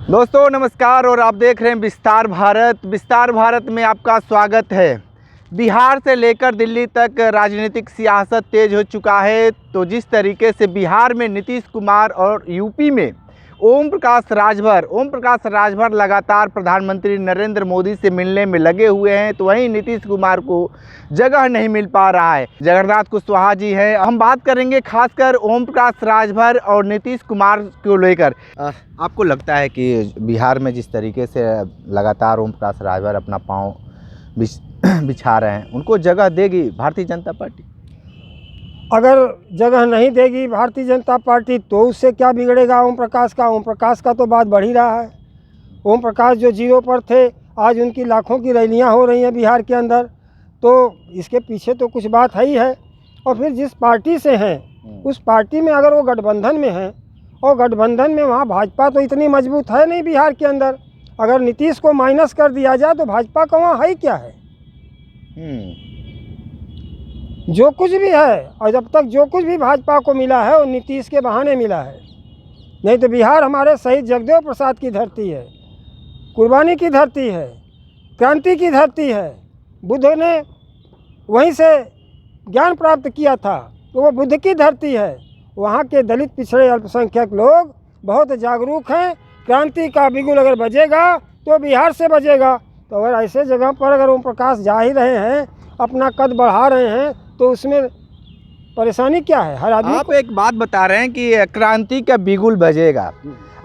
दोस्तों नमस्कार और आप देख रहे हैं विस्तार भारत। विस्तार भारत में आपका स्वागत है। बिहार से लेकर दिल्ली तक राजनीतिक सियासत तेज हो चुका है। तो जिस तरीके से बिहार में नीतीश कुमार और यूपी में ओम प्रकाश राजभर लगातार प्रधानमंत्री नरेंद्र मोदी से मिलने में लगे हुए हैं, तो वहीं नीतीश कुमार को जगह नहीं मिल पा रहा है। जगन्नाथ कुशवाहा जी हैं। हम बात करेंगे खासकर ओम प्रकाश राजभर और नीतीश कुमार को लेकर। आपको लगता है कि बिहार में जिस तरीके से लगातार ओम प्रकाश राजभर अपना पाँव बिछा रहे हैं, उनको जगह देगी भारतीय जनता पार्टी? अगर जगह नहीं देगी भारतीय जनता पार्टी तो उससे क्या बिगड़ेगा ओम प्रकाश का। ओम प्रकाश का तो बात बढ़ ही रहा है। ओम प्रकाश जो जीरो पर थे, आज उनकी लाखों की रैलियां हो रही हैं बिहार के अंदर, तो इसके पीछे तो कुछ बात है ही है। और फिर जिस पार्टी से हैं उस पार्टी में अगर वो गठबंधन में हैं, और गठबंधन में वहाँ भाजपा तो इतनी मजबूत है नहीं बिहार के अंदर। अगर नीतीश को माइनस कर दिया जाए तो भाजपा का वहाँ है क्या है? जो कुछ भी है, और जब तक जो कुछ भी भाजपा को मिला है वो नीतीश के बहाने मिला है। नहीं तो बिहार हमारे शहीद जगदेव प्रसाद की धरती है, कुर्बानी की धरती है, क्रांति की धरती है। बुद्ध ने वहीं से ज्ञान प्राप्त किया था, तो वो बुद्ध की धरती है। वहाँ के दलित पिछड़े अल्पसंख्यक लोग बहुत जागरूक हैं। क्रांति का बिगुल अगर बजेगा तो बिहार से बजेगा। तो अगर ऐसे जगह पर अगर ओम प्रकाश जा ही रहे हैं, अपना कद बढ़ा रहे हैं, तो उसमें परेशानी क्या है? हर आदमी आप एक बात बता रहे हैं कि क्रांति का बिगुल बजेगा।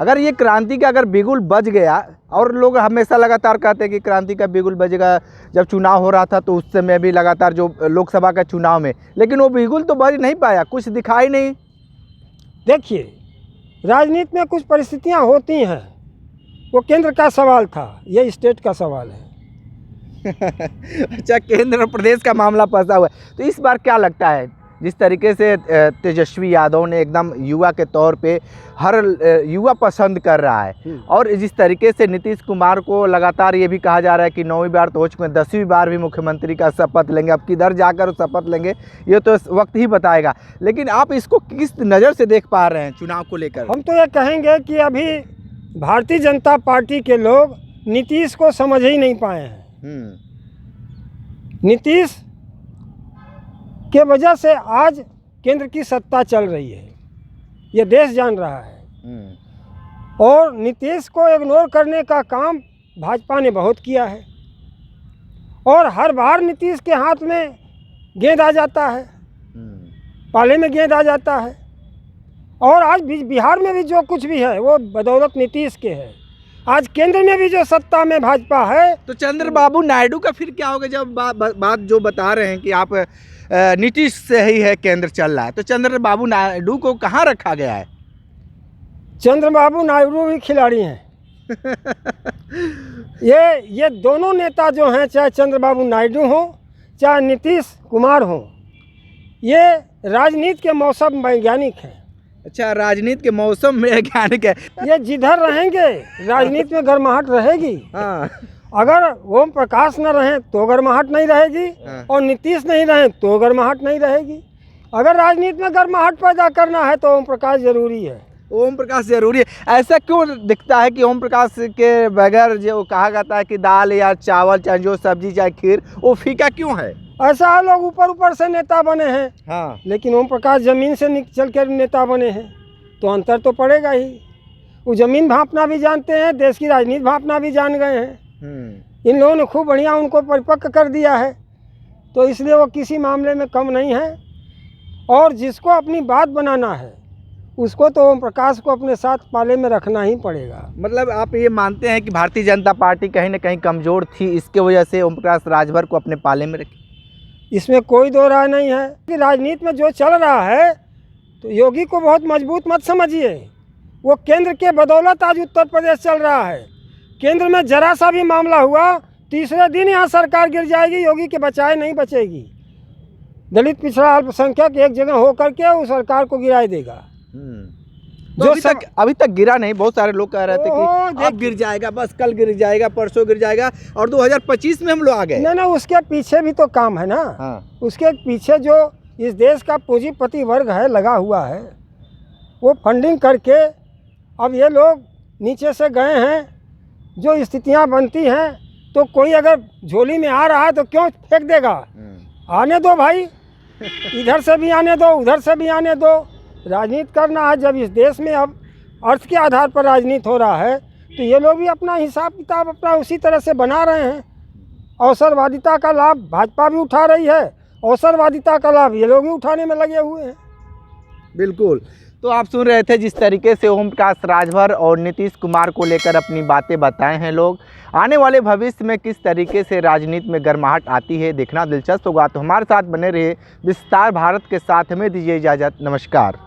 अगर ये क्रांति का अगर बिगुल बज गया, और लोग हमेशा लगातार कहते हैं कि क्रांति का बिगुल बजेगा, जब चुनाव हो रहा था तो उस समय भी लगातार जो लोकसभा का चुनाव में, लेकिन वो बिगुल तो बज नहीं पाया, कुछ दिखाई नहीं। देखिए, राजनीति में कुछ परिस्थितियां होती हैं, वो केंद्र का सवाल था, ये स्टेट का सवाल है। अच्छा, केंद्र और प्रदेश का मामला फंसा हुआ है। तो इस बार क्या लगता है, जिस तरीके से तेजस्वी यादव ने एकदम युवा के तौर पे हर युवा पसंद कर रहा है, और जिस तरीके से नीतीश कुमार को लगातार ये भी कहा जा रहा है कि 9वीं बार तो हो चुके हैं, 10वीं बार भी मुख्यमंत्री का शपथ लेंगे, अब किधर जाकर शपथ लेंगे ये तो वक्त ही बताएगा। लेकिन आप इसको किस नज़र से देख पा रहे हैं चुनाव को लेकर? हम तो ये कहेंगे कि अभी भारतीय जनता पार्टी के लोग नीतीश को समझ ही नहीं पाए हैं। नीतीश के वजह से आज केंद्र की सत्ता चल रही है, ये देश जान रहा है। और नीतीश को इग्नोर करने का काम भाजपा ने बहुत किया है, और हर बार नीतीश के हाथ में गेंद आ जाता है, पाले में गेंद आ जाता है। और आज बिहार में भी जो कुछ भी है वो बदौलत नीतीश के है। आज केंद्र में भी जो सत्ता में भाजपा है, तो चंद्रबाबू नायडू का फिर क्या होगा? जब बात जो बता रहे हैं कि आप नीतीश से ही है केंद्र चल रहा है, तो चंद्रबाबू नायडू को कहाँ रखा गया है? चंद्रबाबू नायडू भी खिलाड़ी हैं। ये दोनों नेता जो हैं, चाहे चंद्रबाबू नायडू हो चाहे नीतीश कुमार हो, ये राजनीति के मौसम वैज्ञानिक हैं। अच्छा, राजनीति के मौसम में वैज्ञानिक है। ये जिधर रहेंगे राजनीति में गर्माहट रहेगी। हाँ। अगर ओम प्रकाश न रहे तो गर्माहट नहीं रहेगी, और नीतीश नहीं रहे तो गर्माहट नहीं रहेगी। अगर राजनीति में गर्माहट पैदा करना है तो ओम प्रकाश जरूरी है। ओम प्रकाश जरूरी है। ऐसा क्यों दिखता है कि ओम प्रकाश के बगैर जो कहा जाता है कि दाल या चावल चाहे जो सब्जी चाहे खीर, वो फीका क्यों है? ऐसा है, लोग ऊपर ऊपर से नेता बने हैं। हाँ। लेकिन ओम प्रकाश जमीन से चल कर नेता बने हैं, तो अंतर तो पड़ेगा ही। वो जमीन भांपना भी जानते हैं, देश की राजनीति भांपना भी जान गए हैं। इन लोगों ने खूब बढ़िया उनको परिपक्व कर दिया है, तो इसलिए वो किसी मामले में कम नहीं है। और जिसको अपनी बात बनाना है उसको तो ओम प्रकाश को अपने साथ पाले में रखना ही पड़ेगा। मतलब आप ये मानते हैं कि भारतीय जनता पार्टी कहीं ना कहीं कमज़ोर थी, इसके वजह से ओम प्रकाश राजभर को अपने पाले में रखी? इसमें कोई दो राय नहीं है कि राजनीति में जो चल रहा है, तो योगी को बहुत मजबूत मत समझिए। वो केंद्र के बदौलत आज उत्तर प्रदेश चल रहा है। केंद्र में जरा सा भी मामला हुआ, तीसरे दिन यहाँ सरकार गिर जाएगी, योगी के बचाए नहीं बचेगी। दलित पिछड़ा अल्पसंख्यक एक जगह होकर के उस सरकार को गिराई देगा। जो अभी तक गिरा नहीं। बहुत सारे लोग कह रहे थे कि अब गिर जाएगा, बस कल गिर जाएगा, परसों गिर जाएगा, और 2025 में हम लोग आ गए। नहीं, उसके पीछे भी तो काम है ना। हाँ। उसके पीछे जो इस देश का पूंजीपति वर्ग है लगा हुआ है, वो फंडिंग करके अब ये लोग नीचे से गए हैं, जो स्थितियां बनती हैं, तो कोई अगर झोली में आ रहा है तो क्यों फेंक देगा? आने दो भाई, इधर से भी आने दो, उधर से भी आने दो। राजनीति करना है, जब इस देश में अब अर्थ के आधार पर राजनीति हो रहा है, तो ये लोग भी अपना हिसाब किताब अपना उसी तरह से बना रहे हैं। अवसरवादिता का लाभ भाजपा भी उठा रही है, अवसरवादिता का लाभ ये लोग भी उठाने में लगे हुए हैं। बिल्कुल। तो आप सुन रहे थे जिस तरीके से ओम प्रकाश राजभर और नीतीश कुमार को लेकर अपनी बातें बताए हैं लोग। आने वाले भविष्य में किस तरीके से राजनीति में गर्माहट आती है देखना दिलचस्प होगा। तो हमारे साथ बने रहे विस्तार भारत के साथ, में दीजिए इजाज़त। नमस्कार।